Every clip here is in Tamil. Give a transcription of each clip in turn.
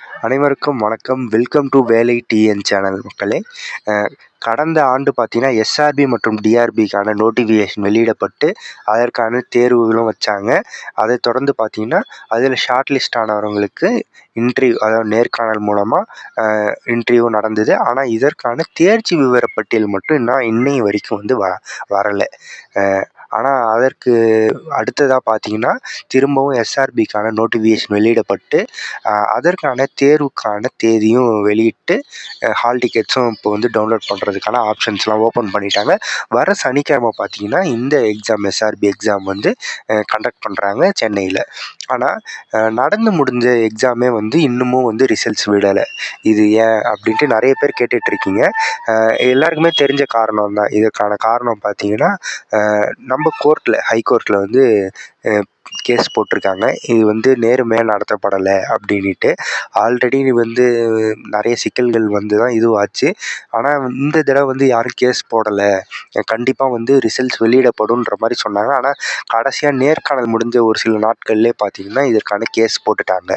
அனைவருக்கும் வணக்கம். வெல்கம் டு வேலை டிஎன் சேனல் மக்களே. கடந்த ஆண்டு பார்த்தீங்கன்னா எஸ்ஆர்பி மற்றும் டிஆர்பிக்கான நோட்டிஃபிகேஷன் வெளியிடப்பட்டு அதற்கான தேர்வுகளும் வச்சாங்க. அதை தொடர்ந்து பார்த்தீங்கன்னா அதில் ஷார்ட் லிஸ்ட் ஆனவங்களுக்கு இன்டர்வியூ, அதாவது நேர்காணல் மூலமாக இன்டர்வியூ நடந்தது. ஆனால் இதற்கான தேர்ச்சி விவரப்பட்டியல் மட்டும் இன்னைய வரைக்கும் வந்து வரலை. ஆனால் அதற்கு அடுத்ததாக பார்த்தீங்கன்னா திரும்பவும் எஸ்ஆர்பிக்கான நோட்டிஃபிகேஷன் வெளியிடப்பட்டு அதற்கான தேர்வுக்கான தேதியும் வெளியிட்டு ஹால் டிக்கெட்ஸும் இப்போ வந்து டவுன்லோட் பண்ணுறதுக்கான ஆப்ஷன்ஸ்லாம் ஓப்பன் பண்ணிட்டாங்க. வர சனிக்கிழமை பார்த்தீங்கன்னா இந்த எக்ஸாம், எஸ்ஆர்பி எக்ஸாம் வந்து கண்டக்ட் பண்ணுறாங்க சென்னையில். ஆனால் நடந்து முடிஞ்ச எக்ஸாமே வந்து இன்னமும் வந்து ரிசல்ட்ஸ் விடலை. இது ஏன் அப்படின்ட்டு நிறைய பேர் கேட்டுட்ருக்கீங்க. எல்லாருக்குமே தெரிஞ்ச காரணம் தான். இதுக்கான காரணம் பார்த்தீங்கன்னா நம்ம கோர்ட்டில், ஹைகோர்ட்டில் வந்து கேஸ் போட்டிருக்காங்க. இது வந்து நேர்மையாக நடத்தப்படலை அப்படின்ட்டு. ஆல்ரெடி வந்து நிறைய சிக்கல்கள் வந்து தான் இதுவாச்சு. ஆனால் இந்த தடவை வந்து யாரும் கேஸ் போடலை, கண்டிப்பாக வந்து ரிசல்ட்ஸ் வெளியிடப்படும்ன்ற மாதிரி சொன்னாங்க. ஆனால் கடைசியாக நேர்காணல் முடிஞ்ச ஒரு சில நாட்கள்லேயே பார்த்தீங்கன்னா இதற்கான கேஸ் போட்டுட்டாங்க.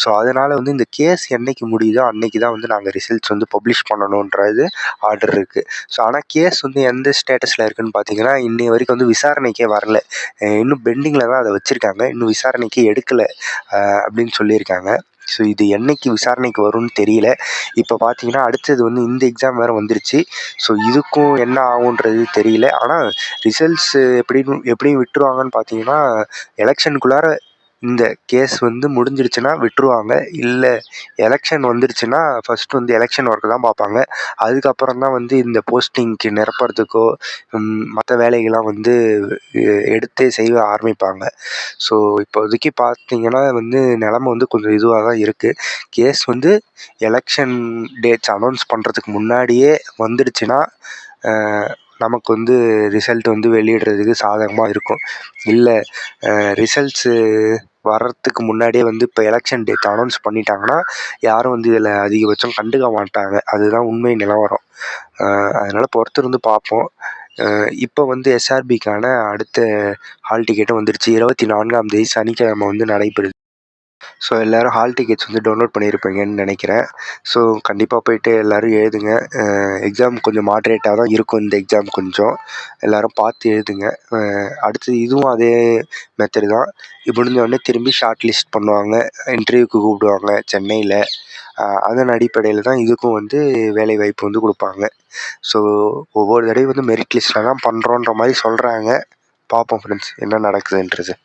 ஸோ அதனால் வந்து இந்த கேஸ் என்றைக்கு முடியுதோ அன்றைக்கி தான் வந்து நாங்கள் ரிசல்ட்ஸ் வந்து பப்ளிஷ் பண்ணணுன்றது ஆர்டர் இருக்குது. ஸோ ஆனால் கேஸ் வந்து எந்த ஸ்டேட்டஸில் இருக்குதுன்னு பார்த்தீங்கன்னா இன்னைய வரைக்கும் வந்து விசாரணைக்கே வரல. இன்னும் பெண்டிங்கில் தான் அதை வச்சுருக்காங்க. இன்னும் விசாரணைக்கு எடுக்கலை அப்படின்னு சொல்லியிருக்காங்க. ஸோ இது என்றைக்கு விசாரணைக்கு வரும்னு தெரியல. இப்போ பார்த்தீங்கன்னா அடுத்தது வந்து இந்த எக்ஸாம் வேறு வந்துருச்சு. ஸோ இதுக்கும் என்ன ஆகுன்றது தெரியல. ஆனால் ரிசல்ட்ஸு எப்படியும் விட்டுருவாங்கன்னு பார்த்தீங்கன்னா எலெக்ஷனுக்குள்ளார இந்த கேஸ் வந்து முடிஞ்சிருச்சுன்னா விட்டுருவாங்க. இல்லை எலெக்ஷன் வந்துருச்சுன்னா ஃபஸ்ட்டு வந்து எலெக்ஷன் ஒர்க்கு தான் பார்ப்பாங்க. அதுக்கப்புறம் தான் வந்து இந்த போஸ்டிங்க்கு நிரப்புறதுக்கோ மற்ற வேலைகள்லாம் வந்து எடுத்தே செய்ய ஆரம்பிப்பாங்க. ஸோ இப்போதைக்கு பார்த்தீங்கன்னா வந்து நிலமை வந்து கொஞ்சம் இதுவாக தான் இருக்குது. கேஸ் வந்து எலெக்ஷன் டேட்ஸ் அனௌன்ஸ் பண்ணுறதுக்கு முன்னாடியே வந்துடுச்சுன்னா நமக்கு வந்து ரிசல்ட் வந்து வெளியிடுறதுக்கு சாதகமாக இருக்கும். இல்லை ரிசல்ட்ஸு வர்றதுக்கு முன்னாடியே வந்து இப்போ எலெக்ஷன் டேட் அனௌன்ஸ் பண்ணிட்டாங்கன்னா யாரும் வந்து இதில் அதிகபட்சம் கண்டுக்க மாட்டாங்க. அதுதான் உண்மை நிலவரம். அதனால் பொறுத்திருந்து பார்ப்போம். இப்போ வந்து எஸ்ஆர்பிக்கான அடுத்த ஹால் டிக்கெட்டும் வந்துருச்சு. 24ஆம் தேதி சனிக்கிழமை வந்து நடைபெறுது. ஸோ எல்லோரும் ஹால் டிக்கெட்ஸ் வந்து டவுன்லோட் பண்ணியிருப்பீங்கன்னு நினைக்கிறேன். ஸோ கண்டிப்பாக போய்ட்டு எல்லோரும் எழுதுங்க. எக்ஸாம் கொஞ்சம் மாட்ரேட்டாக தான் இருக்கும். இந்த எக்ஸாம் கொஞ்சம் எல்லோரும் பார்த்து எழுதுங்க. அடுத்தது இதுவும் அதே மெத்தடு தான். முடிஞ்சோடனே திரும்பி ஷார்ட் லிஸ்ட் பண்ணுவாங்க, இன்டர்வியூக்கு கூப்பிடுவாங்க சென்னையில். அதன் அடிப்படையில் தான் இதுக்கும் வந்து வேலைவாய்ப்பு வந்து கொடுப்பாங்க. ஸோ ஒவ்வொரு தடவையும் வந்து மெரிட் லிஸ்ட்டில் தான் பண்ணுறோன்ற மாதிரி சொல்கிறாங்க. பார்ப்போம் ஃப்ரெண்ட்ஸ் என்ன நடக்குதுன்றது.